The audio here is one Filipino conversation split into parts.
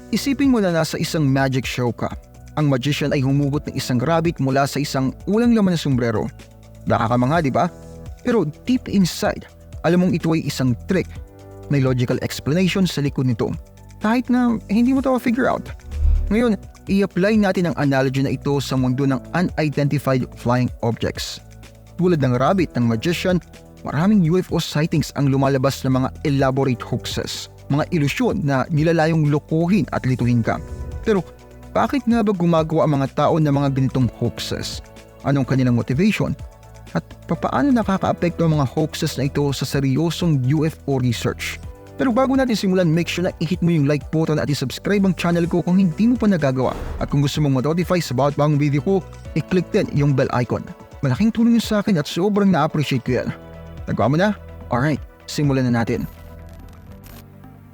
Isipin mo na nasa isang magic show ka. Ang magician ay humugot ng isang rabbit mula sa isang walang laman na sombrero. Nakakamangha, di ba? Pero deep inside, alam mong ito ay isang trick. May logical explanation sa likod nito. Kahit na hindi mo ito figure out. Ngayon, i-apply natin ang analogy na ito sa mundo ng unidentified flying objects. Tulad ng rabbit ng magician, maraming UFO sightings ang lumalabas ng mga elaborate hoaxes. Mga ilusyon na nilalayong lokohin at lituhin ka. Pero bakit nga ba gumagawa ang mga tao ng mga ganitong hoaxes? Anong kanilang motivation? At papaano nakaka-apekto ang mga hoaxes na ito sa seryosong UFO research? Pero bago natin simulan, make sure na i-hit mo yung like button at i-subscribe ang channel ko kung hindi mo pa nagagawa. At kung gusto mong ma-notify sa bawat bagong video ko, i-click din yung bell icon. Malaking tulong yun sa akin at sobrang na-appreciate ko yan. Nagawa mo na? Alright, simulan na natin.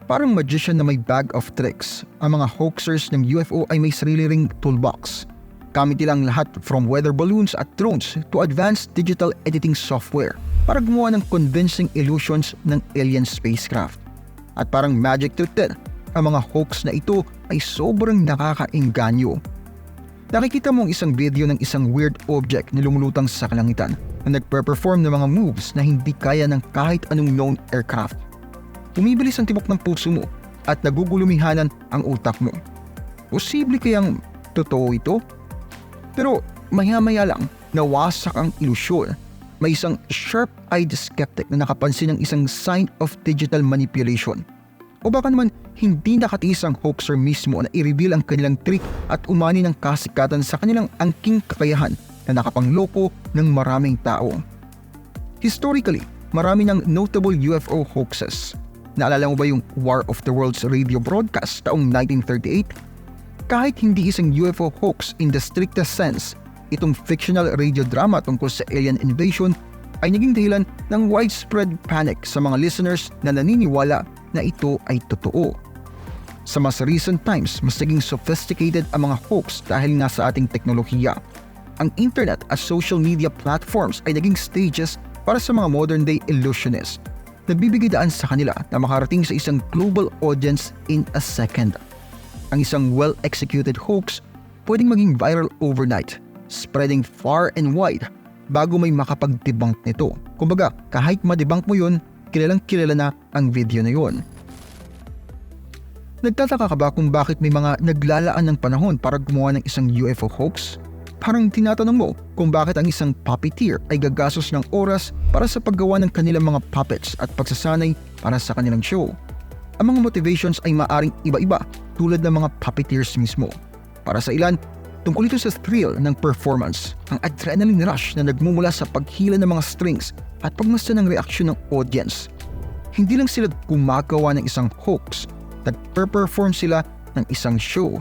Parang magician na may bag of tricks, ang mga hoaxers ng UFO ay may sarili ring toolbox. Gamit nilang lahat from weather balloons at drones to advanced digital editing software para gumawa ng convincing illusions ng alien spacecraft. At parang magic trick din, ang mga hoax na ito ay sobrang nakakaengganyo. Nakikita mo ang isang video ng isang weird object na lumulutang sa kalangitan na nagpe-perform ng mga moves na hindi kaya ng kahit anong known aircraft. Bumibilis ang tibok ng puso mo at nagugulumihanan ang utak mo. Posible kayang totoo ito? Pero maya-maya lang, nawasak ang ilusyon. May isang sharp-eyed skeptic na nakapansin ng isang sign of digital manipulation. O baka naman hindi nakatiis ang hoaxer mismo na i-reveal ang kanilang trick at umani ng kasikatan sa kanilang angking kakayahan na nakapangloko ng maraming tao. Historically, marami ng notable UFO hoaxes. Naalala mo ba yung War of the Worlds radio broadcast taong 1938? Kahit hindi isang UFO hoax in the strictest sense, itong fictional radio drama tungkol sa alien invasion ay naging dahilan ng widespread panic sa mga listeners na naniniwala na ito ay totoo. Sa mas recent times, mas naging sophisticated ang mga hoax dahil nga sa ating teknolohiya. Ang internet at social media platforms ay naging stages para sa mga modern day illusionists. Nagbibigay daan sa kanila na makarating sa isang global audience in a second. Ang isang well-executed hoax pwedeng maging viral overnight, spreading far and wide bago may makapag-debunk nito. Kumbaga, kahit ma-debunk mo yun, kilalang kilala na ang video na yun. Nagtataka ka ba kung bakit may mga naglalaan ng panahon para gumawa ng isang UFO hoax? Parang tinatanong mo kung bakit ang isang puppeteer ay gagastos ng oras para sa paggawa ng kanilang mga puppets at pagsasanay para sa kanilang show. Ang mga motivations ay maaring iba-iba tulad ng mga puppeteers mismo. Para sa ilan, tungkol ito sa thrill ng performance, ang adrenaline rush na nagmumula sa paghila ng mga strings at pagmasdan ng reaksyon ng audience. Hindi lang sila gumagawa ng isang hoax, nagpe-perform sila ng isang show.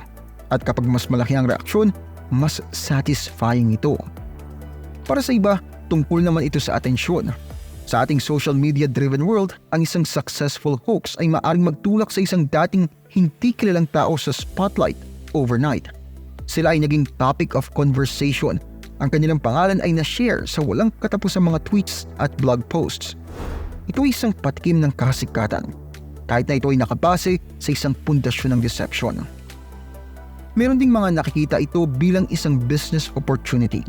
At kapag mas malaki ang reaksyon, mas satisfying ito. Para sa iba, tungkol naman ito sa atensyon. Sa ating social media-driven world, ang isang successful hoax ay maaaring magtulak sa isang dating hindi kilalang tao sa spotlight overnight. Sila ay naging topic of conversation. Ang kanilang pangalan ay na-share sa walang katapusang mga tweets at blog posts. Ito ay isang patikim ng kasikatan, kahit na ito ay nakabase sa isang pundasyon ng deception. Meron ding mga nakikita ito bilang isang business opportunity.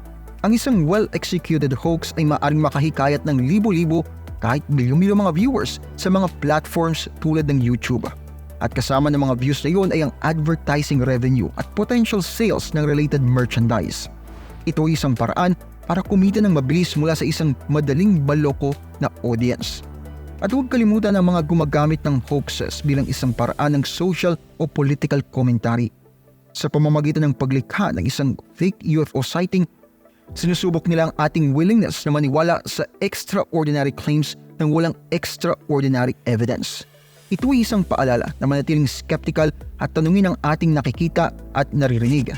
Ang isang well-executed hoax ay maaaring makahikayat ng libo-libo kahit milyon-milyong mga viewers sa mga platforms tulad ng YouTube. At kasama ng mga views na yun ay ang advertising revenue at potential sales ng related merchandise. Ito ay isang paraan para kumita ng mabilis mula sa isang madaling baloko na audience. At huwag kalimutan ang mga gumagamit ng hoaxes bilang isang paraan ng social o political commentary. Sa pamamagitan ng paglikha ng isang fake UFO sighting, sinusubok nila ang ating willingness na maniwala sa extraordinary claims ng walang extraordinary evidence. Ito ay isang paalala na manatiling skeptical at tanungin ang ating nakikita at naririnig.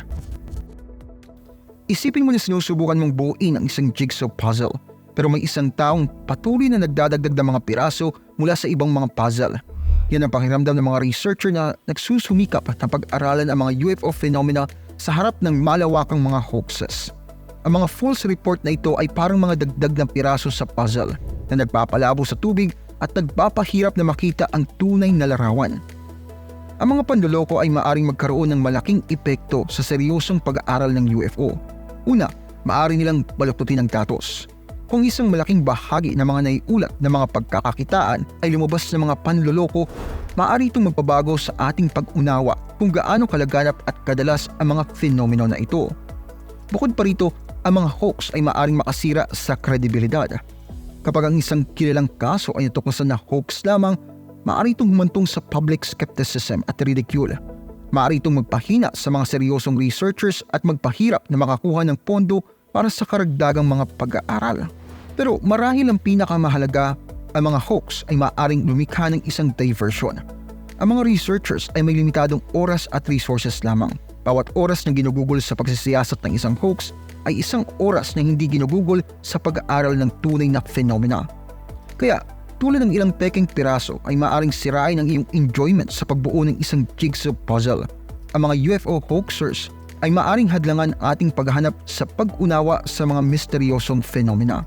Isipin mo na sinusubukan mong buuin ang isang jigsaw puzzle, pero may isang taong patuloy na nagdadagdag ng mga piraso mula sa ibang mga puzzle. Yan ang pakiramdam ng mga researcher na nagsusumikap na pag-aralan ang mga UFO phenomena sa harap ng malawakang mga hoaxes. Ang mga false report na ito ay parang mga dagdag na piraso sa puzzle na nagpapalabo sa tubig at nagpapahirap na makita ang tunay na larawan. Ang mga panloloko ay maaring magkaroon ng malaking epekto sa seryosong pag-aaral ng UFO. Una, maaari nilang baluktutin ang datos. Kung isang malaking bahagi ng mga naiulat na mga pagkakakitaan ay lumabas ng mga panloloko, maaari itong magpabago sa ating pag-unawa kung gaano kalaganap at kadalas ang mga fenomeno na ito. Bukod pa rito, ang mga hoax ay maaring makasira sa kredibilidad. Kapag ang isang kilalang kaso ay natuklasan na hoax lamang, maaari itong humantong sa public skepticism at ridicule. Maaari itong magpahina sa mga seryosong researchers at magpahirap na makakuha ng pondo para sa karagdagang mga pag-aaral. Pero marahil ang pinakamahalaga, ang mga hoax ay maaaring lumikha ng isang diversion. Ang mga researchers ay may limitadong oras at resources lamang. Bawat oras na ginugugol sa pagsisiyasat ng isang hoax ay isang oras na hindi ginugugol sa pag-aaral ng tunay na phenomena. Kaya, tulad ng ilang peking piraso ay maaaring sirain ang iyong enjoyment sa pagbuo ng isang jigsaw puzzle. Ang mga UFO hoaxers ay maaaring hadlangan ating paghahanap sa pag-unawa sa mga misteryosong phenomena.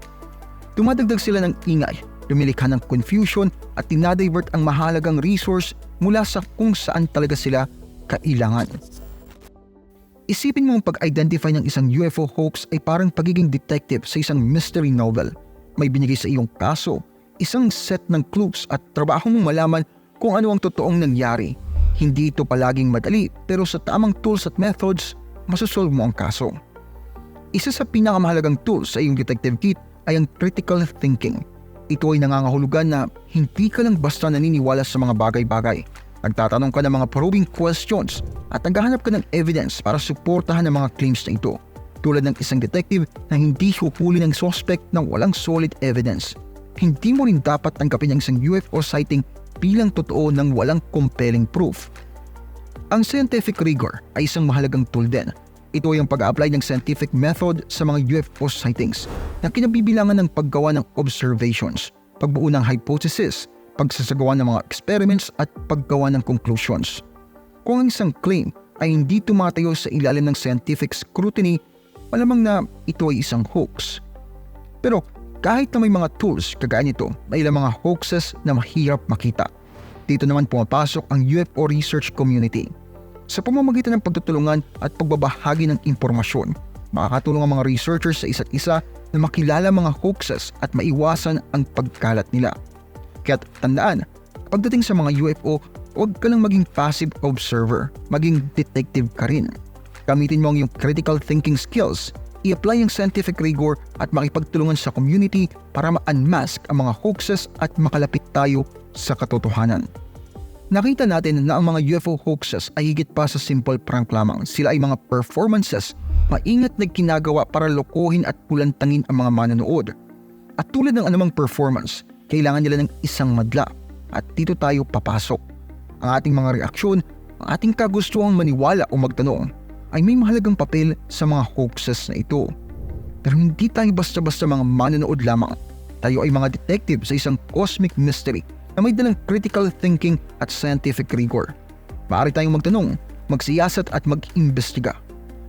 Dumadagdag sila ng ingay, lumilikha ng confusion at dinadivert ang mahalagang resource mula sa kung saan talaga sila kailangan. Isipin mo ang pag-identify ng isang UFO hoax ay parang pagiging detective sa isang mystery novel. May binigay sa iyong kaso, isang set ng clues at trabaho mong malaman kung ano ang totoong nangyari. Hindi ito palaging madali pero sa tamang tools at methods, masosolve mo ang kaso. Isa sa pinakamahalagang tools sa iyong detective kit ay ang critical thinking. Ito ay nangangahulugan na hindi ka lang basta naniniwala sa mga bagay-bagay. Nagtatanong ka ng mga probing questions at naghahanap ka ng evidence para suportahan ang mga claims na ito. Tulad ng isang detective na hindi huhuli ng suspect ng walang solid evidence. Hindi mo rin dapat tanggapin ang isang UFO sighting bilang totoo ng walang compelling proof. Ang scientific rigor ay isang mahalagang tool din. Ito ay ang pag-apply ng scientific method sa mga UFO sightings na kinabibilangan ng paggawa ng observations, pagbuo ng hypothesis, pagsasagawa ng mga experiments at paggawa ng conclusions. Kung ang isang claim ay hindi tumatayo sa ilalim ng scientific scrutiny, malamang na ito ay isang hoax. Pero kahit na may mga tools kagaya nito, may ilang mga hoaxes na mahirap makita. Dito naman pumapasok ang UFO research community. Sa pamamagitan ng pagtutulungan at pagbabahagi ng impormasyon, makakatulong ang mga researchers sa isa't isa na makilala mga hoaxes at maiwasan ang pagkalat nila. Kaya't tandaan, pagdating sa mga UFO, huwag ka lang maging passive observer, maging detective ka rin. Gamitin mo ang iyong critical thinking skills, i-apply ang scientific rigor at makipagtulungan sa community para ma-unmask ang mga hoaxes at makalapit tayo sa katotohanan. Nakita natin na ang mga UFO hoaxes ay higit pa sa simple prank lamang. Sila ay mga performances, maingat na ginagawa para lokohin at pulantangin ang mga manonood. At tulad ng anumang performance, kailangan nila ng isang madla at dito tayo papasok. Ang ating mga reaksyon, ang ating kagustuhang maniwala o magtanong ay may mahalagang papel sa mga hoaxes na ito. Pero hindi tayo basta-basta mga manonood lamang. Tayo ay mga detective sa isang cosmic mystery na may dalang critical thinking at scientific rigor. Maaari tayong magtanong, magsiyasat at mag-imbestiga.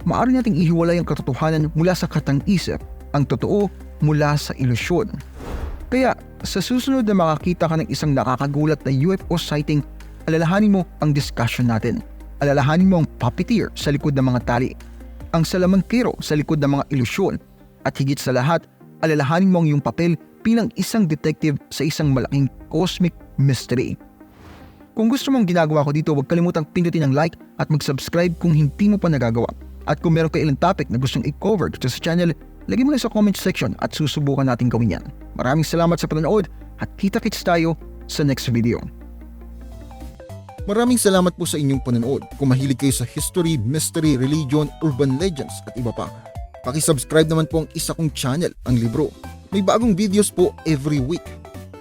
Maaari nating ihiwalay ang katotohanan mula sa katang-isip, ang totoo mula sa ilusyon. Kaya sa susunod na makakita ka ng isang nakakagulat na UFO sighting, alalahanin mo ang discussion natin. Alalahanin mo ang puppeteer sa likod ng mga tali, ang salamangkero sa likod ng mga ilusyon, at higit sa lahat, alalahanin mo ang iyong papel bilang isang detective sa isang malaking cosmic mystery. Kung gusto mong ginagawa ko dito, huwag kalimutang pindutin ang like at mag-subscribe kung hindi mo pa nagagawa. At kung meron ka ilang topic na gustong i-cover dito sa channel, lagay mo lang sa comment section at susubukan natin gawin yan. Maraming salamat sa panonood at kita-kits tayo sa next video. Maraming salamat po sa inyong panonood. Kung mahilig kayo sa history, mystery, religion, urban legends at iba pa, paki-subscribe naman po ang isa kong channel, ang Libro. May bagong videos po every week.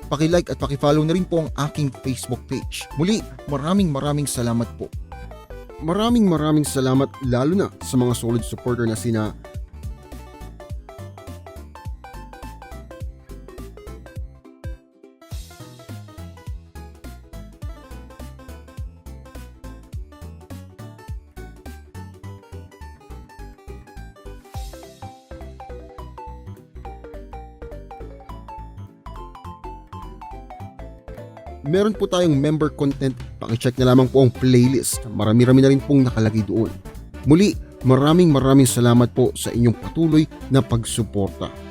Paki-like at paki-follow na rin po ang aking Facebook page. Muli, maraming salamat po. Maraming salamat lalo na sa mga solid supporter na sina meron po tayong member content Pakicheck na lamang po ang playlist. Marami-rami na rin pong nakalagay doon. Muli, maraming salamat po sa inyong patuloy na pagsuporta.